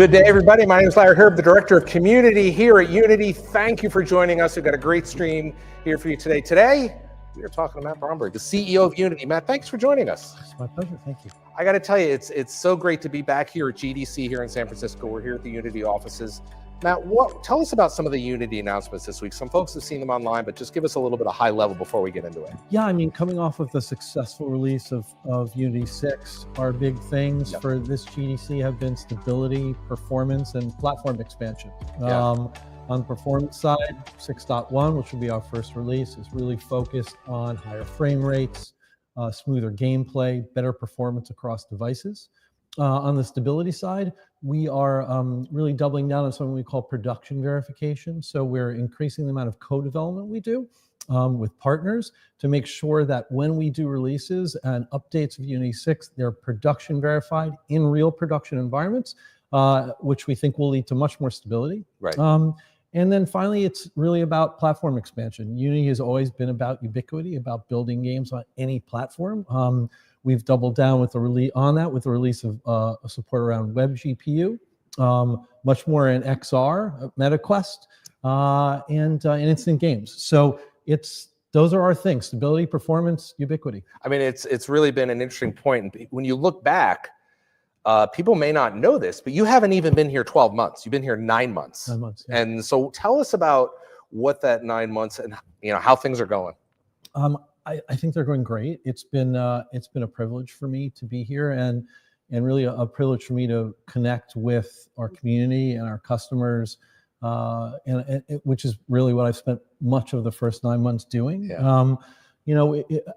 Good day, everybody. My name is Larry Hryb, the Director of Community here at Unity. Thank you for joining us. We've got a great stream here for you today. Today, we are talking to Matt Bromberg, the CEO of Unity. Matt, thanks for joining us. It's my pleasure. Thank you. I got to tell you, it's so great to be back here at GDC here in San Francisco. We're here at the Unity offices. Matt, tell us about some of the Unity announcements this week. Some folks have seen them online, but just give us a little bit of high level before we get into it. Yeah, I mean, coming off of the successful release of Unity 6, our big things for this GDC have been stability, performance, and platform expansion. On the performance side, 6.1, which will be our first release, is really focused on higher frame rates, smoother gameplay, better performance across devices. On the stability side, we are really doubling down on something we call production verification. So we're increasing the amount of co-development we do with partners to make sure that when we do releases and updates of Unity 6, they're production verified in real production environments, which we think will lead to much more stability. Right. And then finally, it's really about platform expansion. Unity has always been about ubiquity, about building games on any platform. We've doubled down with the release with the release of support around web GPU, much more in XR, MetaQuest, and instant games. So those are our things: stability, performance, ubiquity. I mean, it's really been an interesting point. And when you look back, people may not know this, but you haven't even been here 12 months. You've been here 9 months. 9 months. Yeah. And so tell us about what that 9 months and how things are going. I think they're going great. It's been a privilege for me to be here, and really a privilege for me to connect with our community and our customers, which is really what I've spent much of the first 9 months doing. Yeah.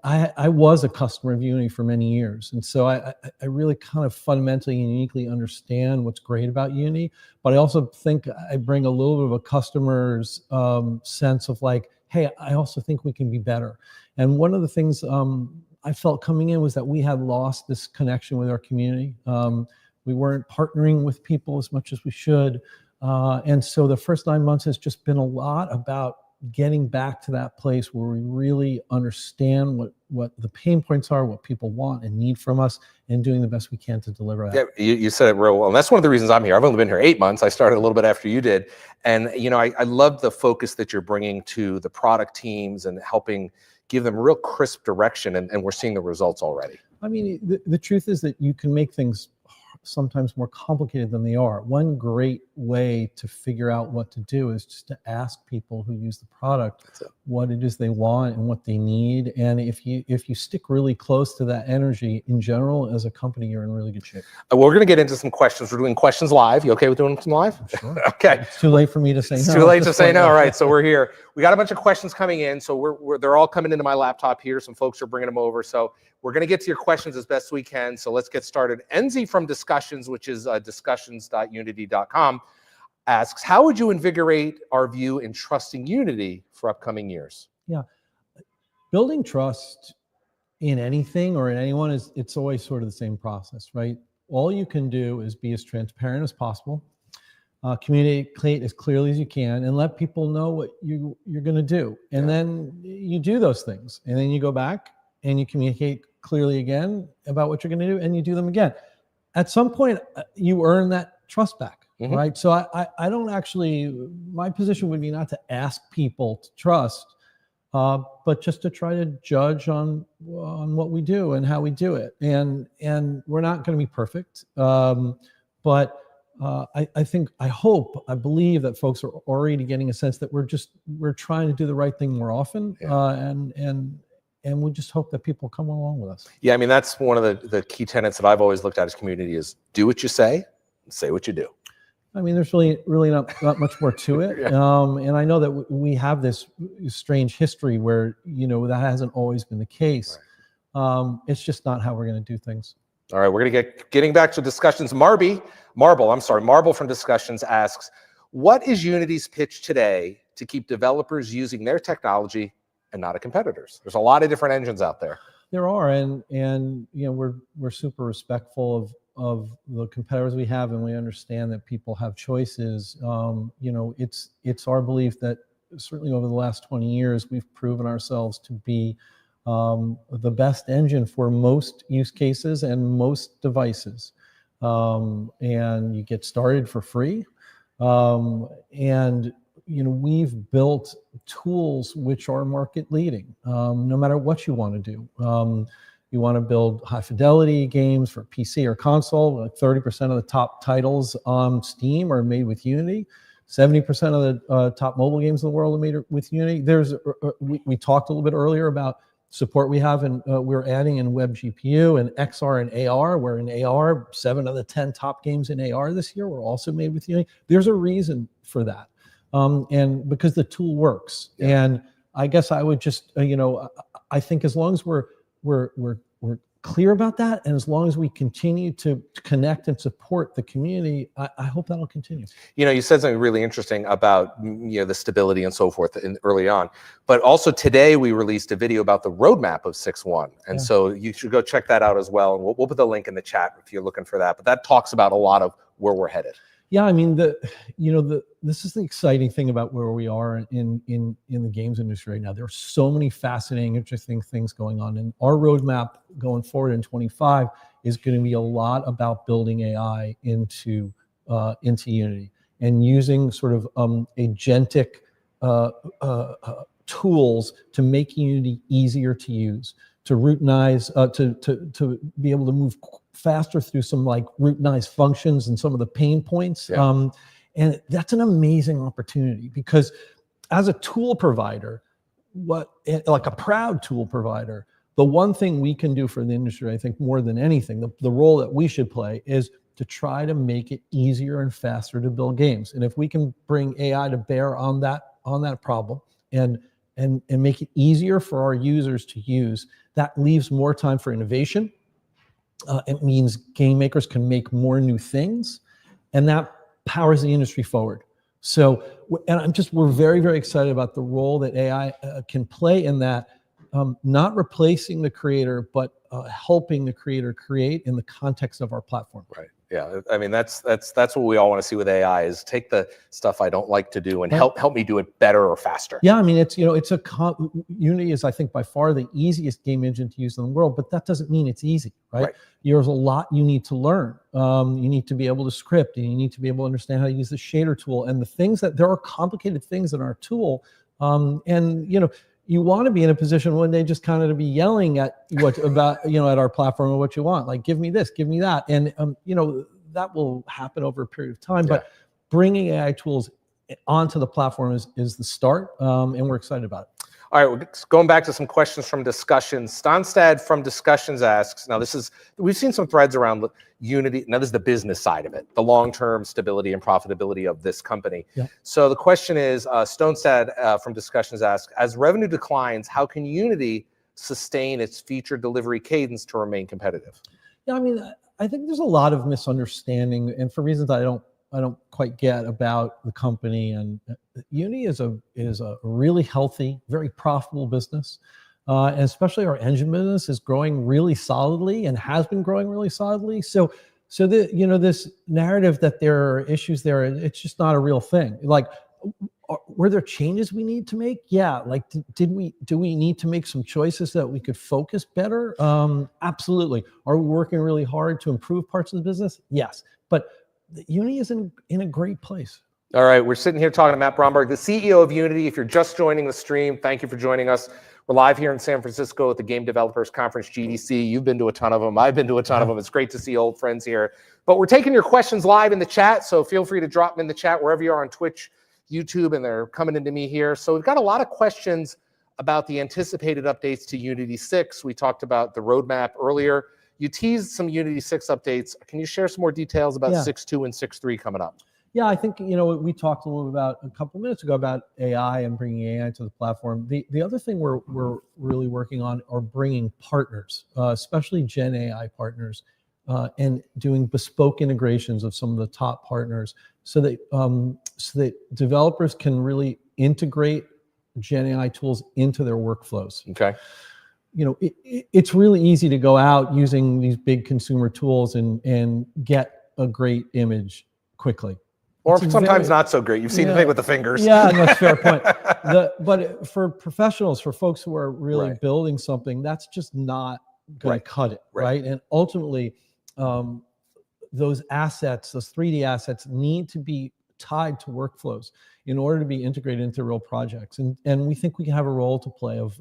I was a customer of Unity for many years, and so I really kind of fundamentally and uniquely understand what's great about Unity. But I also think I bring a little bit of a customer's sense of like, hey, I also think we can be better. And one of the things I felt coming in was that we had lost this connection with our community. We weren't partnering with people as much as we should. And so the first 9 months has just been a lot about getting back to that place where we really understand what the pain points are, what people want and need from us, and doing the best we can to deliver that. Yeah, you said it real well. And that's one of the reasons I'm here. I've only been here 8 months. I started a little bit after you did. And, I love the focus that you're bringing to the product teams and helping give them real crisp direction. And we're seeing the results already. I mean, the truth is that you can make things sometimes more complicated than they are. One great way to figure out what to do is just to ask people who use the product what it is they want and what they need. And if you stick really close to that energy in general, as a company, you're in really good shape. We're going to get into some questions. We're doing questions live. You okay with doing some live? Sure. Okay. It's too late for me to say no. It's too late to say no. All right. So we're here. We got a bunch of questions coming in. So they're all coming into my laptop here. Some folks are bringing them over. So we're going to get to your questions as best we can. So let's get started. Enzi from Discussions, which is discussions.unity.com, asks, how would you invigorate our view in trusting Unity for upcoming years? Yeah. Building trust in anything or in anyone it's always sort of the same process, right? All you can do is be as transparent as possible, communicate as clearly as you can, and let people know what you're going to do. And then you do those things. And then you go back and you communicate clearly again about what you're going to do, and you do them again. At some point, you earn that trust back, right? So I don't actually, my position would be not to ask people to trust, but just to try to judge on what we do and how we do it. And we're not going to be perfect, but I think, I hope, I believe that folks are already getting a sense that we're trying to do the right thing more often, and we just hope that people come along with us. Yeah, I mean, that's one of the key tenets that I've always looked at as community is do what you say what you do. I mean, there's really not much more to it. And I know that we have this strange history where, that hasn't always been the case. Right. It's just not how we're going to do things. All right, we're going to getting back to Discussions. Marble from Discussions asks, what is Unity's pitch today to keep developers using their technology and not a competitor's? There's a lot of different engines out there. There are, and we're super respectful of the competitors we have, and we understand that people have choices. It's our belief that certainly over the last 20 years, we've proven ourselves to be the best engine for most use cases and most devices. and you get started for free. And we've built tools which are market leading, no matter what you want to do. You want to build high fidelity games for PC or console, like 30% of the top titles on Steam are made with Unity. 70% of the top mobile games in the world are made with Unity. We talked a little bit earlier about support we have, and we're adding in web GPU and XR and AR, where in AR, 7 of the 10 top games in AR this year were also made with Unity. There's a reason for that. And because the tool works. Yeah. And I guess I would just, I think as long as we're clear about that, and as long as we continue to connect and support the community, I hope that'll continue. You said something really interesting about the stability and so forth early on, but also today we released a video about the roadmap of 6.1, and so you should go check that out as well. And we'll put the link in the chat if you're looking for that. But that talks about a lot of where we're headed. Yeah, I mean, this is the exciting thing about where we are in the games industry right now. There are so many fascinating, interesting things going on, and our roadmap going forward in 25 is going to be a lot about building AI into Unity and using sort of agentic tools to make Unity easier to use, to routinize, to be able to move faster through some routinized functions and some of the pain points. Yeah. And that's an amazing opportunity, because as a tool provider, like a proud tool provider, the one thing we can do for the industry, I think more than anything, the role that we should play is to try to make it easier and faster to build games. And if we can bring AI to bear on that problem and make it easier for our users to use, that leaves more time for innovation. It means game makers can make more new things, and that powers the industry forward. So, and we're very, very excited about the role that AI can play in that, not replacing the creator, but helping the creator create in the context of our platform. Right. Yeah. I mean, that's what we all want to see with AI, is take the stuff I don't like to do and help me do it better or faster. Yeah. I mean, Unity is, I think, by far the easiest game engine to use in the world, but that doesn't mean it's easy, right? There's a lot you need to learn. You need to be able to script, and you need to be able to understand how to use the shader tool and the things there are complicated things in our tool. You want to be in a position one day just kind of to be yelling at at our platform or what you want, like, give me this, give me that. And, that will happen over a period of time, but bringing AI tools onto the platform is the start. And we're excited about it. All right, we're going back to some questions from discussions. Stanstad from Discussions asks, now we've seen some threads around Unity. Now this is the business side of it, the long-term stability and profitability of this company. Yeah. So the question is, Stonestad from Discussions asks, as revenue declines, how can Unity sustain its feature delivery cadence to remain competitive? Yeah, I mean, I think there's a lot of misunderstanding, and for reasons I don't quite get, about the company. And Unity is a really healthy, very profitable business, and especially our engine business is growing really solidly and has been growing really solidly. So this narrative that there are issues there, it's just not a real thing. Like, were there changes we need to make? Yeah. Like, do we need to make some choices so that we could focus better? Absolutely. Are we working really hard to improve parts of the business? Yes. But Unity is in a great place. All right, we're sitting here talking to Matt Bromberg, the CEO of Unity. If you're just joining the stream, thank you for joining us. We're live here in San Francisco at the Game Developers Conference, GDC. You've been to a ton of them. I've been to a ton of them. It's great to see old friends here. But we're taking your questions live in the chat, so feel free to drop them in the chat wherever you are on Twitch, YouTube, and they're coming into me here. So we've got a lot of questions about the anticipated updates to Unity 6. We talked about the roadmap earlier. You teased some Unity 6 updates. Can you share some more details about 6.2 and 6.3 coming up? Yeah, I think, we talked a little about a couple of minutes ago about AI and bringing AI to the platform. The other thing we're really working on are bringing partners, especially Gen AI partners, and doing bespoke integrations of some of the top partners, so that developers can really integrate Gen AI tools into their workflows. Okay. It's really easy to go out using these big consumer tools and get a great image quickly. Or sometimes not so great. You've seen the thing with the fingers. Yeah, that's a fair point. But for professionals, for folks who are really building something, that's just not going to cut it, right? And ultimately, those assets, those 3D assets, need to be tied to workflows in order to be integrated into real projects. And we think we can have a role to play of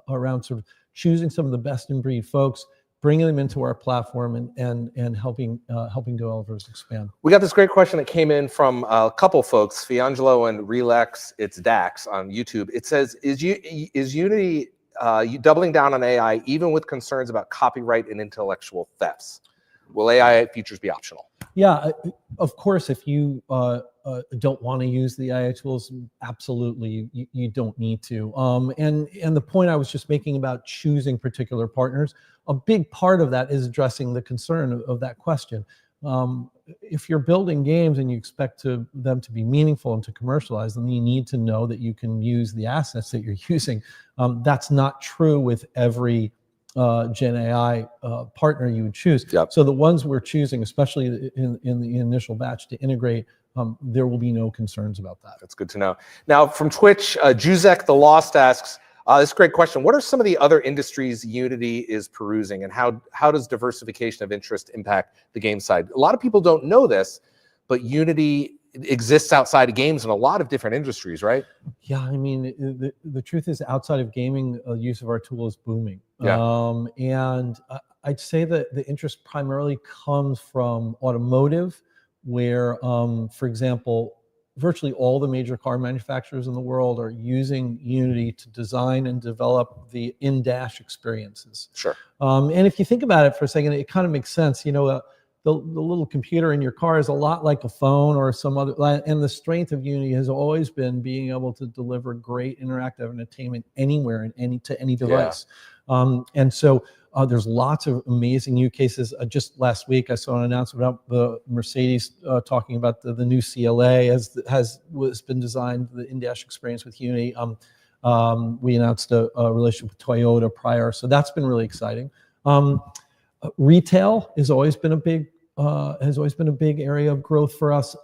around sort of choosing some of the best in breed folks, bringing them into our platform, and helping developers expand. We got this great question that came in from a couple folks, Fiangelo and Relax. It's Dax on YouTube. It says, is Unity doubling down on AI even with concerns about copyright and intellectual thefts? Will AI features be optional? Yeah, of course, if you don't want to use the AI tools, absolutely, you don't need to. And the point I was just making about choosing particular partners, a big part of that is addressing the concern of that question. If you're building games and you expect them to be meaningful and to commercialize them, you need to know that you can use the assets that you're using. That's not true with every Gen AI partner you would choose. Yep. So the ones we're choosing, especially in the initial batch to integrate, there will be no concerns about that. That's good to know. Now from Twitch, Juzek the Lost asks, this is a great question. What are some of the other industries Unity is perusing, and how does diversification of interest impact the game side? A lot of people don't know this, but Unity exists outside of games in a lot of different industries, right? Yeah, I mean, the truth is, outside of gaming, use of our tool is booming. Yeah. And I'd say that the interest primarily comes from automotive, where, for example, virtually all the major car manufacturers in the world are using Unity to design and develop the in-dash experiences. Sure. And if you think about it for a second, it kind of makes sense. You know, the little computer in your car is a lot like a phone or some other, and the strength of Unity has always been being able to deliver great interactive entertainment anywhere and to any device. Yeah. And so there's lots of amazing use cases. Just last week, I saw an announcement about the Mercedes talking about the new CLA was been designed, the in-dash experience with Unity. We announced a relationship with Toyota prior, so that's been really exciting. Retail has always been a big area of growth for us,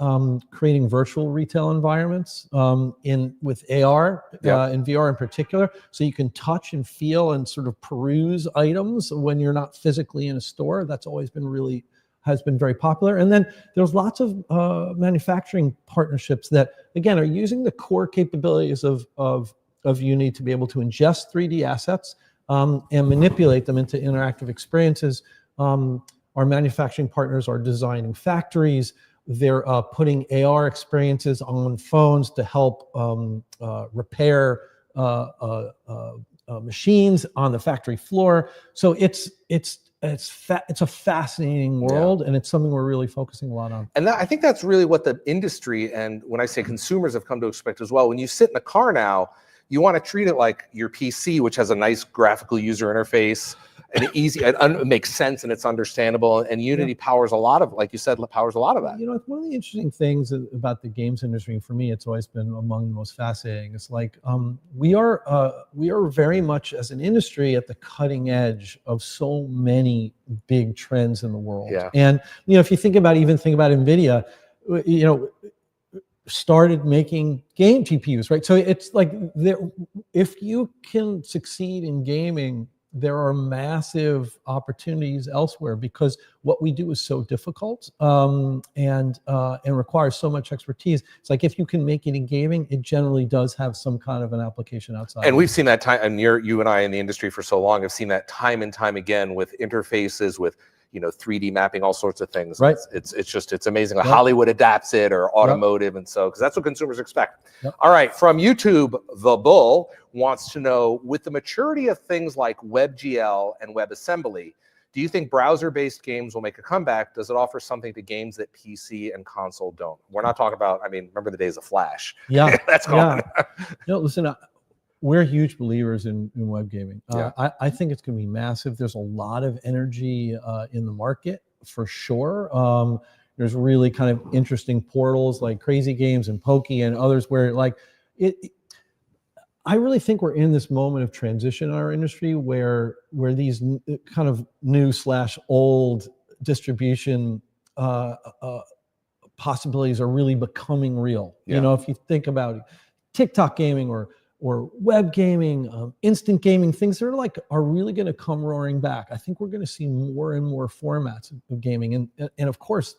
creating virtual retail environments with AR and VR in particular, so you can touch and feel and sort of peruse items when you're not physically in a store. That's always been has been very popular. And then there's lots of manufacturing partnerships that, again, are using the core capabilities of Unity to be able to ingest 3D assets and manipulate them into interactive experiences. Our manufacturing partners are designing factories. They're putting AR experiences on phones to help repair machines on the factory floor. So it's a fascinating world, and it's something we're really focusing a lot on. And I think that's really what the industry, and when I say consumers, have come to expect as well. When you sit in a car now, you want to treat it like your PC, which has a nice graphical user interface, and it makes sense and it's understandable. And Unity powers a lot of, like you said, powers a lot of that. You know, it's one of the interesting things about the games industry. For me, it's always been among the most fascinating. It's like we are very much, as an industry, at the cutting edge of so many big trends in the world. Yeah. And you know, if you think about NVIDIA, you know, started making game GPUs, right? So it's like if you can succeed in gaming, there are massive opportunities elsewhere, because what we do is so difficult and requires so much expertise. It's like, if you can make it in gaming, it generally does have some kind of an application outside. And we've seen that time, and you and I in the industry for so long have seen that time and time again with interfaces, with 3D mapping, all sorts of things. Right. It's amazing. Like Hollywood adapts it, or automotive, and so, because that's what consumers expect. Yep. All right, from YouTube, The Bull wants to know, with the maturity of things like WebGL and WebAssembly, do you think browser-based games will make a comeback? Does it offer something to games that PC and console don't? We're not talking about, remember the days of Flash. Yeah. That's gone. Yeah. No, listen, we're huge believers in web gaming. I think it's going to be massive. There's a lot of energy in the market, for sure. There's really kind of interesting portals like Crazy Games and Pokey and others where, like, I really think we're in this moment of transition in our industry where these kind of new/old distribution possibilities are really becoming real. Yeah. You know, if you think about TikTok gaming or web gaming, instant gaming, things that are really going to come roaring back. I think we're going to see more and more formats of gaming, and of course,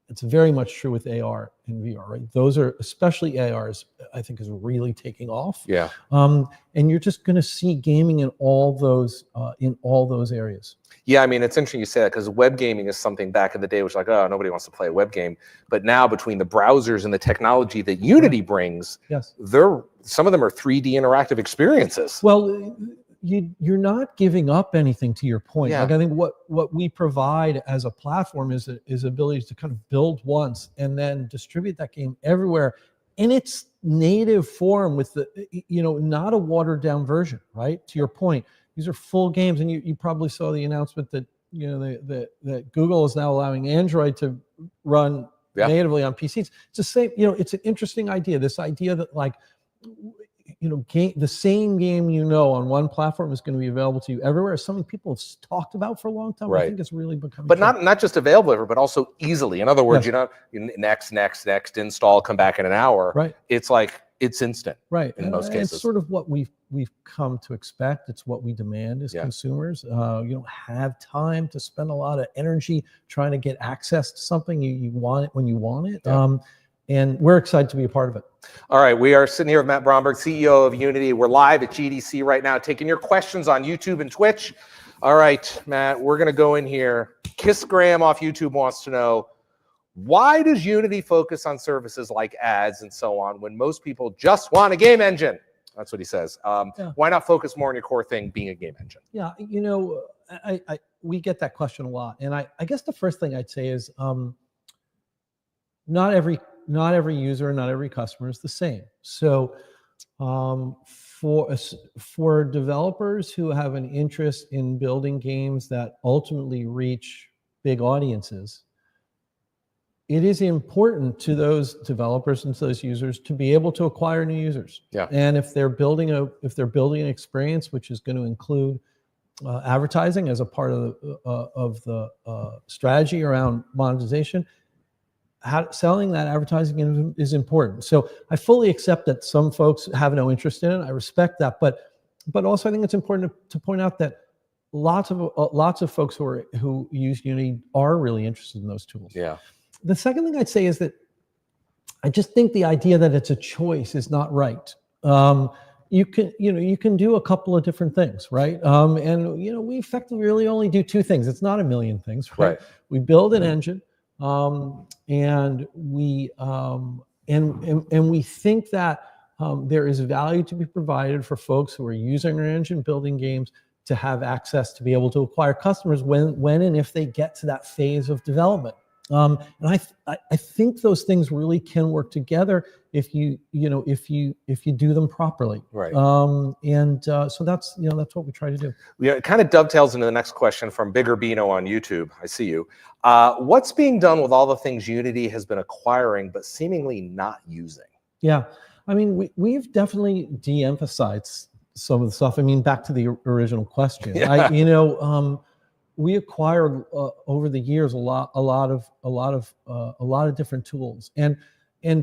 it's very much true with AR and VR, right? Those are, especially ARs, I think is really taking off. Yeah. And you're just going to see gaming in all those areas. Yeah, I mean, it's interesting you say that, because web gaming is something back in the day which like, oh, nobody wants to play a web game. But now, between the browsers and the technology that Unity brings, yes, some of them are 3D interactive experiences. Well, you're not giving up anything, to your point. Yeah. Like, I think what we provide as a platform is ability to kind of build once and then distribute that game everywhere in its native form, with not a watered down version, right? To your point, these are full games, and you probably saw the announcement that that Google is now allowing Android to run natively on PCs. It's the same. It's an interesting idea. This idea that the same game on one platform is going to be available to you everywhere is something people have talked about for a long time. Right. I think it's really becoming. But not just available everywhere, but also easily. In other words, next, install, come back in an hour. Right. It's like it's instant. Right. In most cases, it's sort of what we've come to expect. It's what we demand as consumers. You don't have time to spend a lot of energy trying to get access to something. You want it when you want it. Yeah. And we're excited to be a part of it. All right, we are sitting here with Matt Bromberg, CEO of Unity. We're live at GDC right now, taking your questions on YouTube and Twitch. All right, Matt, we're going to go in here. Kiss Graham off YouTube wants to know, why does Unity focus on services like ads and so on when most people just want a game engine? That's what he says. Why not focus more on your core thing, being a game engine? Yeah, we get that question a lot. And I guess the first thing I'd say is not every user, not every customer is the same. So for developers who have an interest in building games that ultimately reach big audiences, it is important to those developers and to those users to be able to acquire new users. Yeah. And if they're building an experience which is going to include advertising as a part of the strategy around monetization, selling that advertising is important. So I fully accept that some folks have no interest in it. I respect that, but also I think it's important to point out that lots of folks who use Unity are really interested in those tools. Yeah. The second thing I'd say is that I just think the idea that it's a choice is not right. You can do a couple of different things, right? And we effectively really only do two things. It's not a million things, right? We build an engine. And we think that there is value to be provided for folks who are using our engine building games to have access to be able to acquire customers when and if they get to that phase of development. And I think those things really can work together if you do them properly. Right. So that's what we try to do. Yeah, it kind of dovetails into the next question from Bigger Bino on YouTube. I see you. What's being done with all the things Unity has been acquiring but seemingly not using? Yeah, I mean, we've definitely de-emphasized some of the stuff. I mean, back to the original question. Yeah. We acquired over the years a lot of different tools, and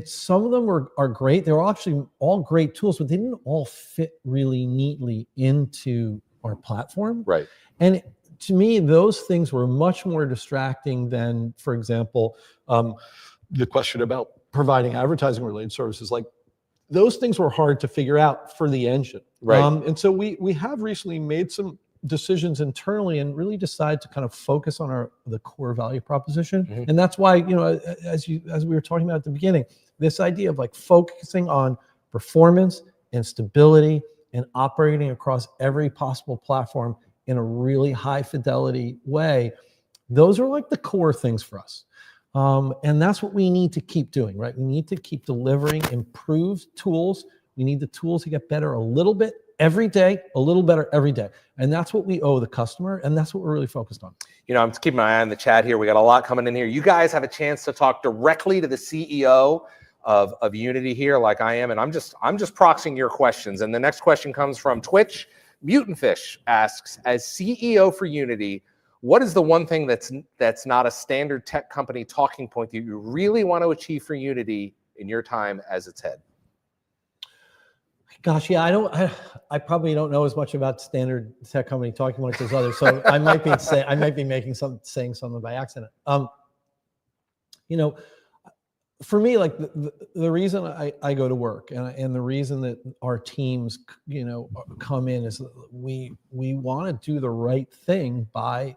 some of them are great. They're actually all great tools, but they didn't all fit really neatly into our platform. Right. And to me, those things were much more distracting than, for example, the question about providing advertising related services. Like, those things were hard to figure out for the engine. Right. And so we have recently made some decisions internally and really decide to kind of focus on the core value proposition. Mm-hmm. And that's why, as we were talking about at the beginning, this idea of like focusing on performance and stability and operating across every possible platform in a really high fidelity way, those are like the core things for us. And that's what we need to keep doing, right? We need to keep delivering improved tools. We need the tools to get better a little bit every day, a little better every day. And that's what we owe the customer, and that's what we're really focused on. I'm just keeping my eye on the chat here. We got a lot coming in here. You guys have a chance to talk directly to the CEO of Unity here, like I am, and I'm just proxying your questions. And the next question comes from Twitch. Mutantfish asks, as CEO for Unity, what is the one thing that's not a standard tech company talking point that you really want to achieve for Unity in your time as its head? Gosh, yeah, I probably don't know as much about standard tech company talking much as others, so I might be saying something by accident. You know, for me, like the reason I go to work and the reason that our teams, come in is we want to do the right thing by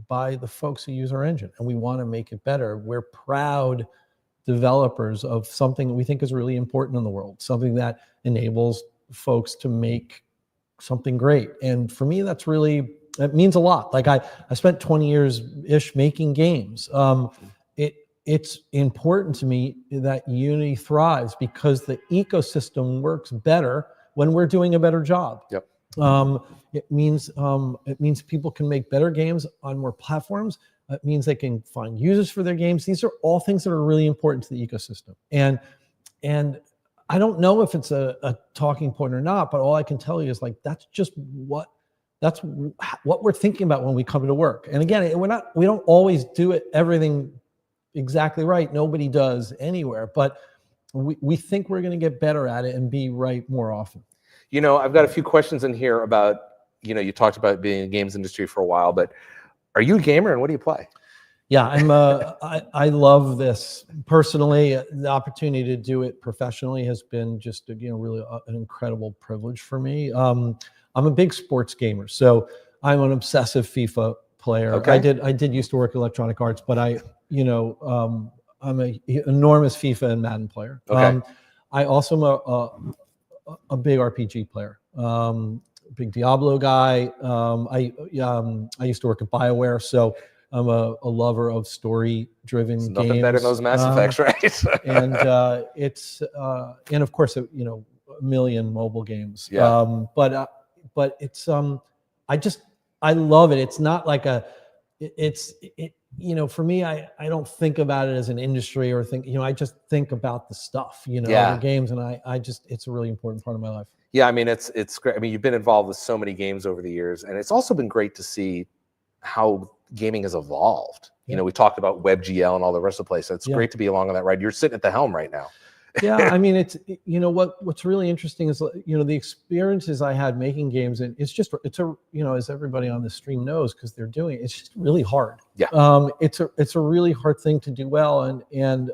the folks who use our engine, and we want to make it better. We're proud developers of something that we think is really important in the world, something that enables folks to make something great. And for me, that means a lot. Like I spent 20 years ish making games. It's important to me that Unity thrives because the ecosystem works better when we're doing a better job. Yep. It means people can make better games on more platforms. It means they can find users for their games. These are all things that are really important to the ecosystem. And I don't know if it's a talking point or not, but all I can tell you is like that's what we're thinking about when we come to work. And again, we don't always do everything exactly right. Nobody does anywhere, but we think we're going to get better at it and be right more often. I've got a few questions in here about, you talked about being in the games industry for a while, but are you a gamer and what do you play? Yeah, I love this personally. The opportunity to do it professionally has been just really an incredible privilege for me. I'm a big sports gamer, so I'm an obsessive FIFA player. Okay. I did used to work in Electronic Arts, but I'm an enormous FIFA and Madden player. Okay. I also am a big RPG player. Big Diablo guy. I used to work at BioWare, so I'm a lover of story-driven games. Nothing better than those Mass Effects, right? And and of course, a million mobile games. Yeah. But it's I love it. It's not like for me, I don't think about it as an industry or I just think about the stuff, the games, and it's a really important part of my life. Yeah, I mean, it's great. I mean, you've been involved with so many games over the years, and it's also been great to see how gaming has evolved. Yeah. We talked about WebGL and all the rest of the place. It's great to be along on that ride. You're sitting at the helm right now. Yeah, I mean, it's what's really interesting is the experiences I had making games, and it's as everybody on the stream knows because they're doing it, it's just really hard. Yeah. It's a really hard thing to do well, and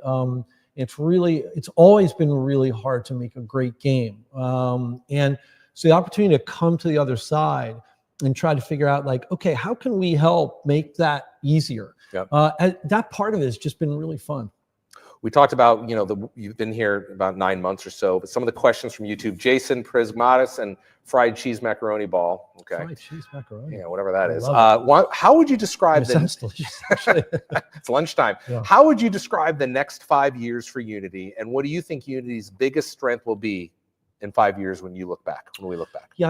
it's always been really hard to make a great game. And so the opportunity to come to the other side and try to figure out okay, how can we help make that easier? Yep. That part of it has just been really fun. We talked about, you've been here about 9 months or so, but some of the questions from YouTube, Jason Prismatis and fried cheese macaroni ball. Okay. Fried cheese macaroni. Yeah, whatever that is. It. How would you describe sounds delicious, actually. It's lunchtime. Yeah. How would you describe the next 5 years for Unity, and what do you think Unity's biggest strength will be in 5 years when we look back? Yeah,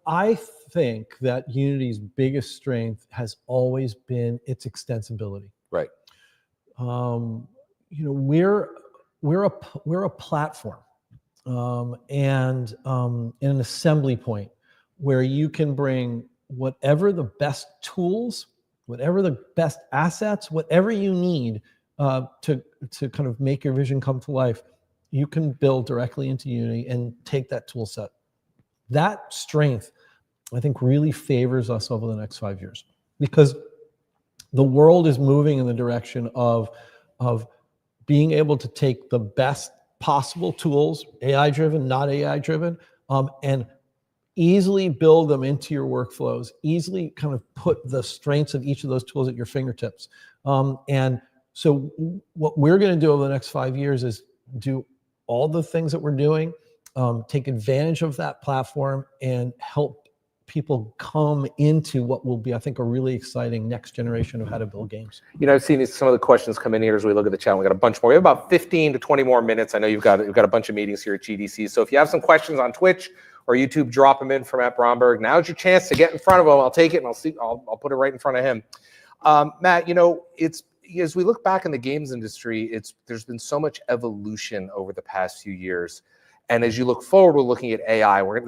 I think that Unity's biggest strength has always been its extensibility. Right. We're a platform and an assembly point where you can bring whatever the best tools, whatever the best assets, whatever you need to kind of make your vision come to life, you can build directly into Unity and take that tool set. That strength, I think, really favors us over the next 5 years because the world is moving in the direction of being able to take the best possible tools, AI-driven, not AI-driven, and easily build them into your workflows, easily kind of put the strengths of each of those tools at your fingertips. And so what we're going to do over the next 5 years is do all the things that we're doing, take advantage of that platform, and help people come into what will be, I think, a really exciting next generation of how to build games. I've seen some of the questions come in here as we look at the chat. We got a bunch more. We have about 15 to 20 more minutes. I know you've got a bunch of meetings here at GDC. So if you have some questions on Twitch or YouTube, drop them in from Matt Bromberg. Now's your chance to get in front of him. I'll take it and I'll put it right in front of him. Matt, it's as we look back in the games industry, there's been so much evolution over the past few years. And as you look forward, we're looking at AI. We're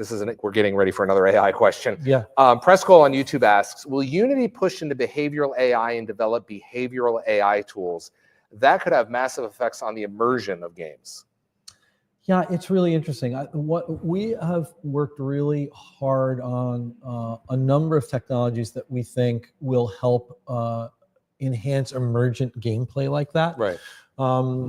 getting ready for another AI question. Yeah. Prescol on YouTube asks, will Unity push into behavioral AI and develop behavioral AI tools that could have massive effects on the immersion of games? Yeah, it's really interesting. What we have worked really hard on a number of technologies that we think will help enhance emergent gameplay like that. Right.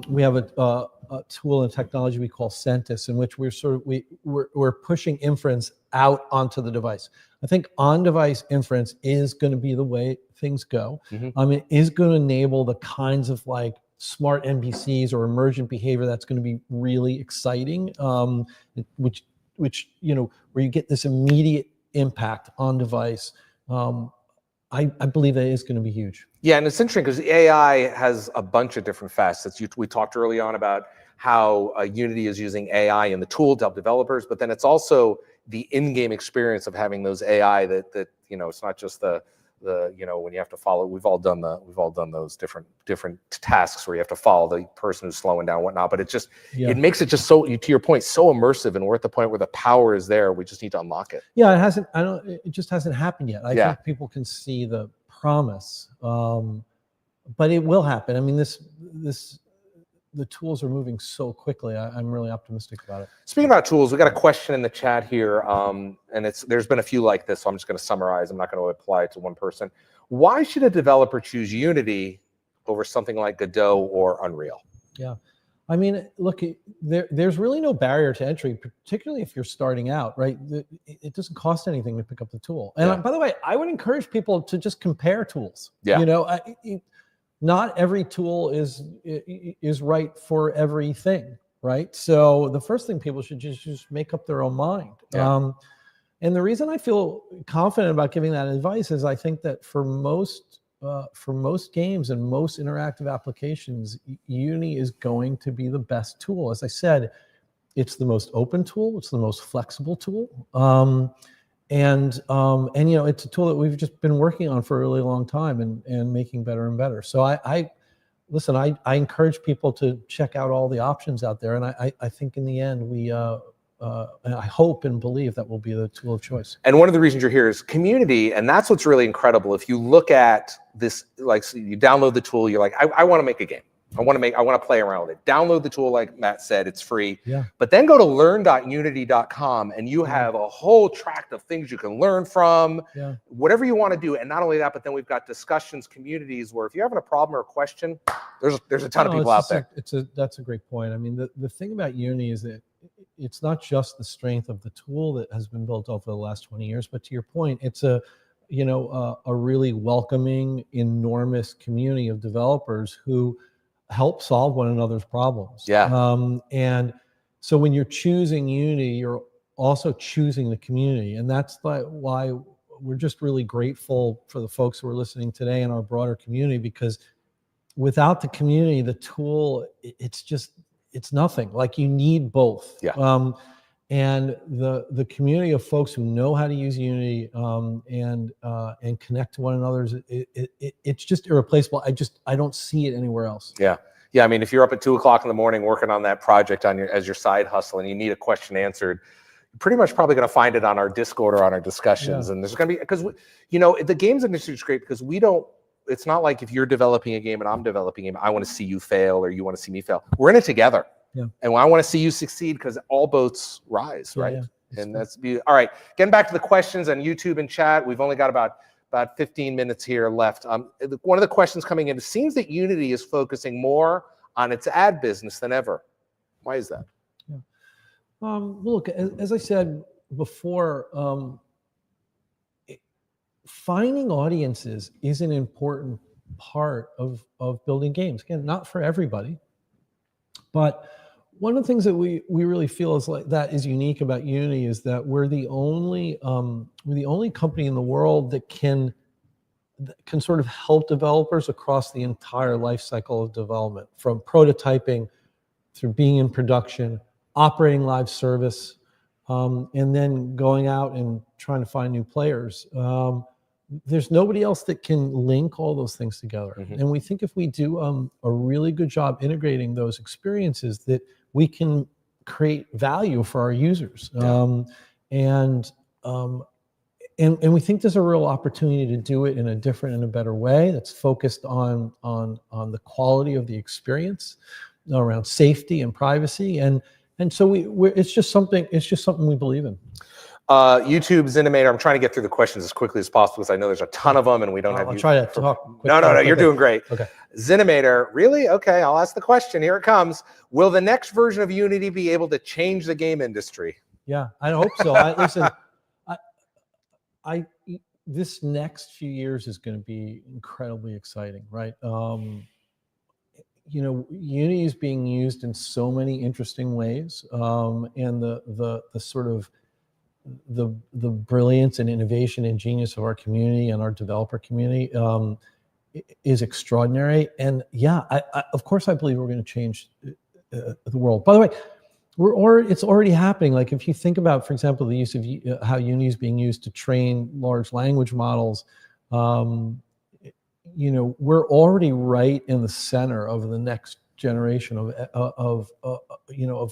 We have a tool and technology we call Centis, in which we're pushing inference out onto the device. I think on-device inference is going to be the way things go. It is going to enable the kinds of like smart NPCs or emergent behavior that's going to be really exciting, which where you get this immediate impact on device. I believe that is going to be huge. Yeah, and it's interesting because AI has a bunch of different facets. We talked early on about how Unity is using AI in the tool to help developers, but then it's also the in-game experience of having those AI that it's not just the when you have to follow. We've all done those different tasks where you have to follow the person who's slowing down and whatnot. But it makes it just so, to your point, so immersive, and we're at the point where the power is there. We just need to unlock it. Yeah, it just hasn't happened yet. I think people can see the promise, but it will happen. I mean, the tools are moving so quickly. I'm really optimistic about it. Speaking about tools, we got a question in the chat here, and there's been a few like this, so I'm just going to summarize. I'm not going to apply it to one person. Why should a developer choose Unity over something like Godot or Unreal? Yeah, I mean, look, there's really no barrier to entry, particularly if you're starting out, right? It doesn't cost anything to pick up the tool. And by the way, I would encourage people to just compare tools. Yeah. Not every tool is right for everything, right? So the first thing people should just make up their own mind. Yeah. And the reason I feel confident about giving that advice is I think that for most games and most interactive applications, Unity is going to be the best tool. As I said, it's the most open tool. It's the most flexible tool. And it's a tool that we've just been working on for a really long time and making better and better. So I encourage people to check out all the options out there. And I think in the end, I hope and believe that will be the tool of choice. And one of the reasons you're here is community. And that's what's really incredible. If you look at this, like so you download the tool, you're like, I want to make a game. I want to play around with it. Download the tool, like Matt said, it's free. Yeah. But then go to learn.unity.com and you have a whole tract of things you can learn from, whatever you want to do. And not only that, but then we've got discussions, communities where if you're having a problem or a question, there's a ton of people out there. That's a great point. I mean, the thing about Unity is that it's not just the strength of the tool that has been built over the last 20 years, but to your point, it's a really welcoming, enormous community of developers who help solve one another's problems. Yeah. And so when you're choosing Unity, you're also choosing the community. And that's why we're just really grateful for the folks who are listening today in our broader community, because without the community, the tool, it's nothing. Like, you need both. Yeah. And the community of folks who know how to use Unity and connect to one another, it's just irreplaceable. I don't see it anywhere else. Yeah. Yeah. I mean, if you're up at 2 o'clock in the morning working on that project as your side hustle and you need a question answered, you're pretty much probably going to find it on our Discord or on our discussions. Yeah. And there's going to be, because the games industry is great because it's not like if you're developing a game and I'm developing a game, I want to see you fail or you want to see me fail. We're in it together. Yeah. And I want to see you succeed because all boats rise, right? Yeah. And that's all right. Getting back to the questions on YouTube and chat, we've only got about 15 minutes here left. One of the questions coming in, it seems that Unity is focusing more on its ad business than ever. Why is that? Yeah. Well, look, as I said before, finding audiences is an important part of building games. Again, not for everybody, but one of the things that we really feel is unique about Unity is that we're the only company in the world that can sort of help developers across the entire life cycle of development, from prototyping through being in production, operating live service, and then going out and trying to find new players. There's nobody else that can link all those things together. Mm-hmm. And we think if we do a really good job integrating those experiences, that we can create value for our users. Yeah. And we think there's a real opportunity to do it in a different and a better way that's focused on the quality of the experience, around safety and privacy. And And so it's just something we believe in. YouTube's Animator. I'm trying to get through the questions as quickly as possible because I know there's a ton of them and we don't have. I'll try to talk quickly. No. You're doing great. Okay. Zenimator, really? Okay, I'll ask the question. Here it comes. Will the next version of Unity be able to change the game industry? Yeah, I hope so. Listen, this next few years is going to be incredibly exciting, right? Unity is being used in so many interesting ways, and the sort of the brilliance and innovation and genius of our community and our developer community is extraordinary. And yeah, of course I believe we're going to change the world. By the way, it's already happening. Like if you think about, for example, the use of how Unity is being used to train large language models, we're already right in the center of the next generation of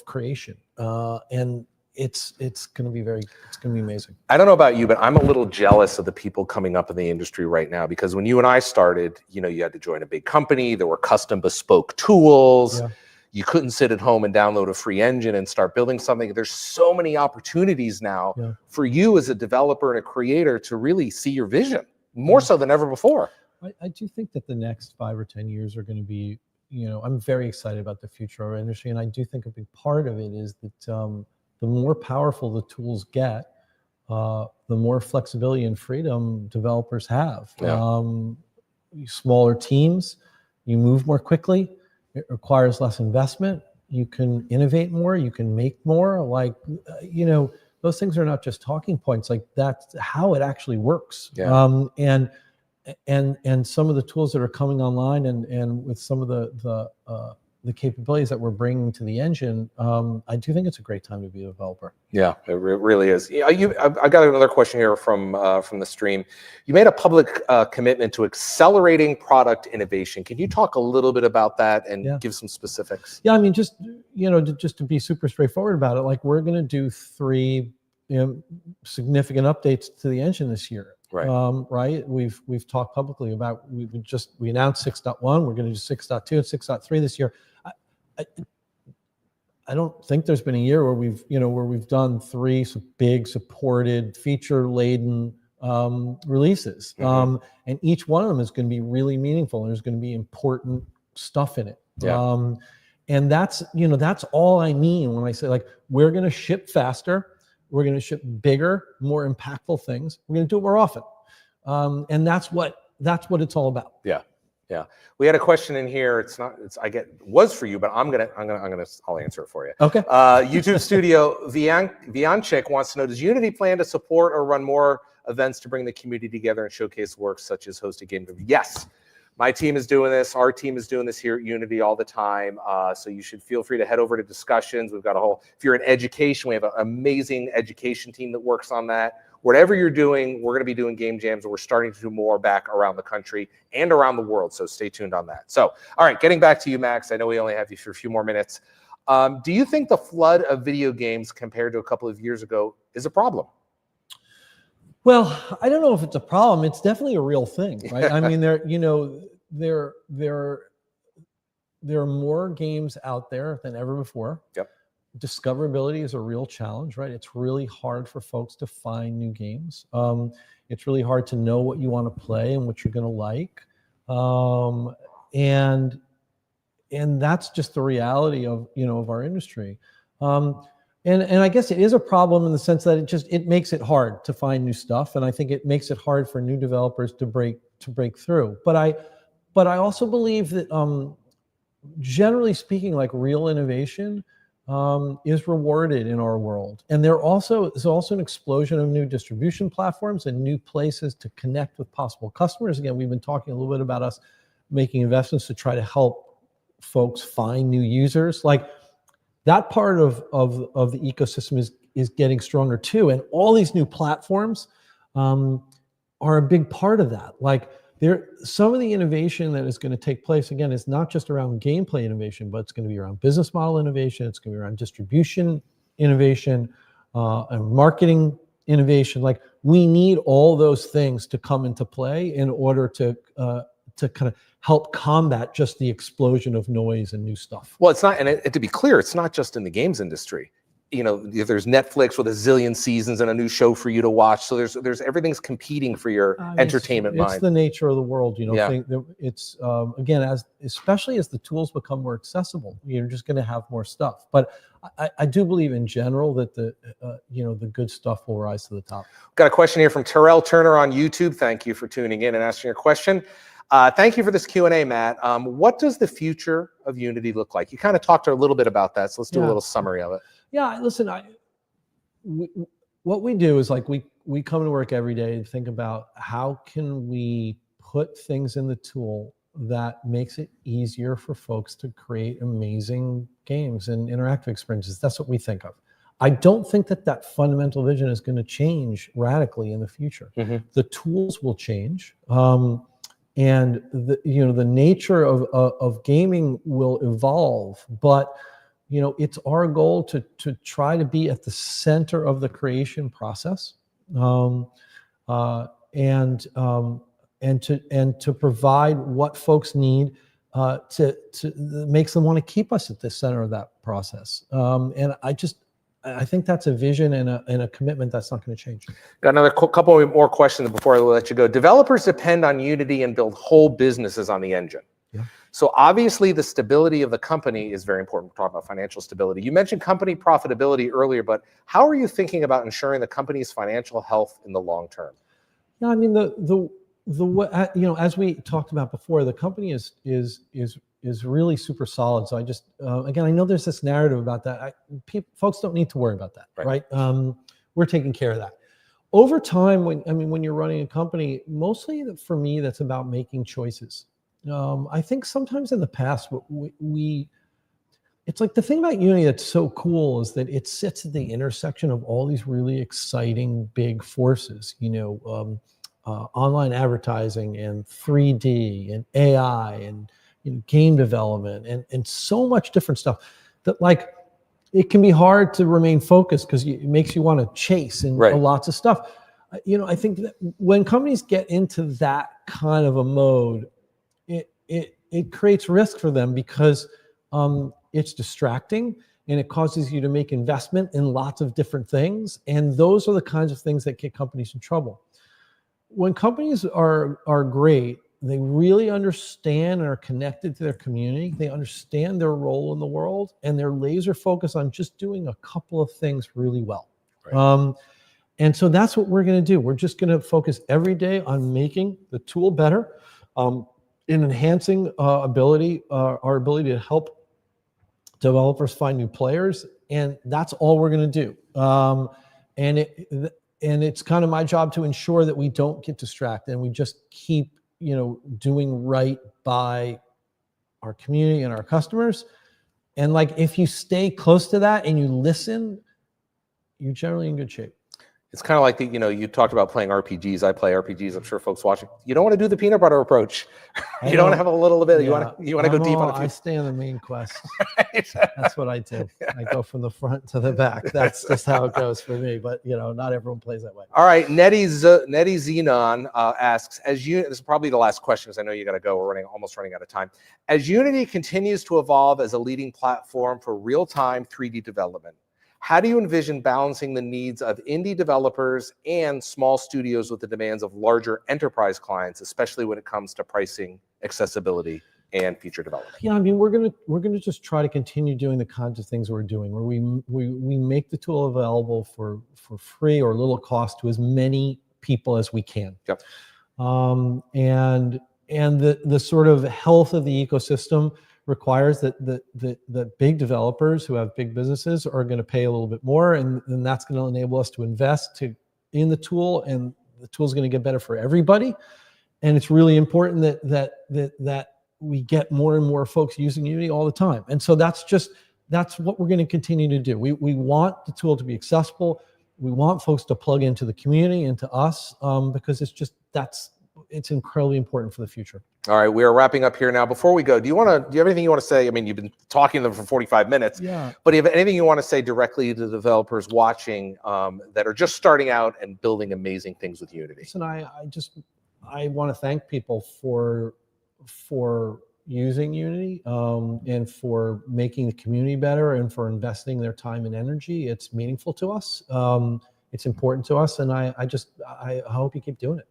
creation, and it's going to be amazing. I don't know about you, but I'm a little jealous of the people coming up in the industry right now, because when you and I started, you had to join a big company. There were custom bespoke tools. Yeah. You couldn't sit at home and download a free engine and start building something. There's so many opportunities now for you as a developer and a creator to really see your vision more so than ever before. I do think that the next 5 or 10 years are going to be, I'm very excited about the future of our industry. And I do think a big part of it is that the more powerful the tools get, the more flexibility and freedom developers have. Yeah. Smaller teams, you move more quickly. It requires less investment. You can innovate more. You can make more. Those things are not just talking points. Like that's how it actually works. Yeah. And some of the tools that are coming online and with some of the capabilities that we're bringing to the engine, I do think it's a great time to be a developer. Yeah, it really is. I got another question here from the stream. You made a public commitment to accelerating product innovation. Can you talk a little bit about that and give some specifics? Yeah, I mean, just to be super straightforward about it, like we're going to do 3 significant updates to the engine this year. Right. Right. We've talked publicly about we announced 6.1. We're going to do 6.2 and 6.3 this year. I don't think there's been a year where we've done 3 big supported feature-laden releases, and each one of them is going to be really meaningful. And there's going to be important stuff in it. Yeah. And that's all I mean when I say like we're going to ship faster. We're going to ship bigger, more impactful things. We're going to do it more often, and that's what it's all about. Yeah, yeah. We had a question in here. Was for you, but I'll answer it for you. Okay. YouTube Studio Vianchik wants to know: does Unity plan to support or run more events to bring the community together and showcase works such as hosted game? Yes. My team is doing this. Our team is doing this here at Unity all the time. So you should feel free to head over to discussions. We've got if you're in education, we have an amazing education team that works on that. Whatever you're doing, we're going to be doing game jams, and we're starting to do more back around the country and around the world. So stay tuned on that. So, all right, getting back to you, Max. I know we only have you for a few more minutes. Do you think the flood of video games compared to a couple of years ago is a problem? Well, I don't know if it's a problem. It's definitely a real thing, right? I mean, there are more games out there than ever before. Yep. Discoverability is a real challenge, right? It's really hard for folks to find new games. It's really hard to know what you want to play and what you're going to like, and that's just the reality of our industry. And I guess it is a problem in the sense that it makes it hard to find new stuff, and I think it makes it hard for new developers to break through. But I also believe that generally speaking, like real innovation is rewarded in our world, and there's also an explosion of new distribution platforms and new places to connect with possible customers. Again, we've been talking a little bit about us making investments to try to help folks find new users. Like that part of the ecosystem is getting stronger too, and all these new platforms are a big part of that. Like some of the innovation that is going to take place again is not just around gameplay innovation, but it's going to be around business model innovation. It's going to be around distribution innovation and marketing innovation. Like we need all those things to come into play in order to to kind of help combat just the explosion of noise and new stuff. Well, it's not, and to be clear, it's not just in the games industry. There's Netflix with a zillion seasons and a new show for you to watch. So there's everything's competing for your entertainment mind. It's the nature of the world, Yeah. It's again, especially as the tools become more accessible, you're just going to have more stuff. But I do believe in general that the good stuff will rise to the top. Got a question here from Terrell Turner on YouTube. Thank you for tuning in and asking your question. Thank you for this Q&A, Matt. What does the future of Unity look like? You kind of talked a little bit about that, so let's do a little summary of it. Yeah, listen, what we do is like we come to work every day and think about how can we put things in the tool that makes it easier for folks to create amazing games and interactive experiences. That's what we think of. I don't think that fundamental vision is going to change radically in the future. Mm-hmm. The tools will change, and the nature of gaming will evolve, but it's our goal to try to be at the center of the creation process, and to provide what folks need to makes them want to keep us at the center of that process. And I think that's a vision and a commitment that's not going to change. Got another couple more questions before I let you go. Developers depend on Unity and build whole businesses on the engine. Yeah. So obviously the stability of the company is very important. We're talking about financial stability. You mentioned company profitability earlier, but how are you thinking about ensuring the company's financial health in the long term? Yeah, I mean as we talked about before, the company is really super solid. So I just again, I know there's this narrative about that. Folks don't need to worry about that, right? We're taking care of that. Over time, when you're running a company, mostly for me, that's about making choices. I think sometimes in the past, it's like the thing about Unity that's so cool is that it sits at the intersection of all these really exciting big forces, online advertising and 3D and AI and game development and so much different stuff that it can be hard to remain focused because it makes you want to chase and lots of stuff. I think that when companies get into that kind of a mode, it creates risk for them because it's distracting and it causes you to make investment in lots of different things. And those are the kinds of things that get companies in trouble. When companies are great, they really understand and are connected to their community. They understand their role in the world, and they're laser focused on just doing a couple of things really well. Right. And so that's what we're going to do. We're just going to focus every day on making the tool better, in enhancing our ability to help developers find new players, and that's all we're going to do. And it's kind of my job to ensure that we don't get distracted and we just keep doing right by our community and our customers. And if you stay close to that and you listen, you're generally in good shape. It's kind of like you talked about playing RPGs. I play RPGs. I'm sure folks watching. You don't want to do the peanut butter approach. You don't want to have a little bit. Yeah. You want to go deep on a few. I stay on the main quest. That's what I do. I go from the front to the back. That's just how it goes for me. But not everyone plays that way. All right, Nettie Xenon asks, this is probably the last question because I know you got to go. We're almost running out of time. As Unity continues to evolve as a leading platform for real-time 3D development, how do you envision balancing the needs of indie developers and small studios with the demands of larger enterprise clients, especially when it comes to pricing, accessibility, and feature development? Yeah, I mean, we're gonna just try to continue doing the kinds of things we're doing, where we make the tool available for free or little cost to as many people as we can. Yep. And the sort of health of the ecosystem requires that big developers who have big businesses are going to pay a little bit more, and that's going to enable us to invest in the tool, and the tool is going to get better for everybody. And it's really important that we get more and more folks using Unity all the time. And so that's what we're going to continue to do. We want the tool to be accessible. We want folks to plug into the community and to us, because it's incredibly important for the future. All right, we are wrapping up here now. Before we go, do you have anything you want to say? I mean, you've been talking to them for 45 minutes, but do you have anything you want to say directly to the developers watching that are just starting out and building amazing things with Unity? Listen, I want to thank people for for using Unity and for making the community better and for investing their time and energy. It's meaningful to us. It's important to us, and I hope you keep doing it.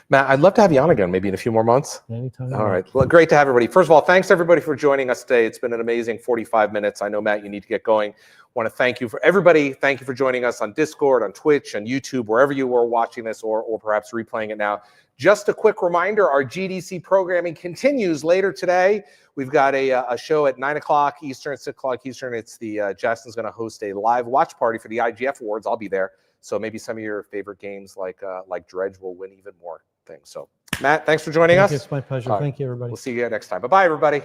Matt, I'd love to have you on again, maybe in a few more months. Anytime. All right. Well, great to have everybody. First of all, thanks everybody for joining us today. It's been an amazing 45 minutes. I know, Matt, you need to get going. Want to thank you for everybody. Thank you for joining us on Discord, on Twitch, on YouTube, wherever you were watching this or perhaps replaying it now. Just a quick reminder, our GDC programming continues later today. We've got a show at 9 o'clock Eastern, 6 o'clock Eastern. It's Justin's going to host a live watch party for the IGF Awards. I'll be there. So maybe some of your favorite games like Dredge will win even more things. So, Matt, thanks for joining us. It's my pleasure. Thank you, everybody. We'll see you next time. Bye-bye, everybody.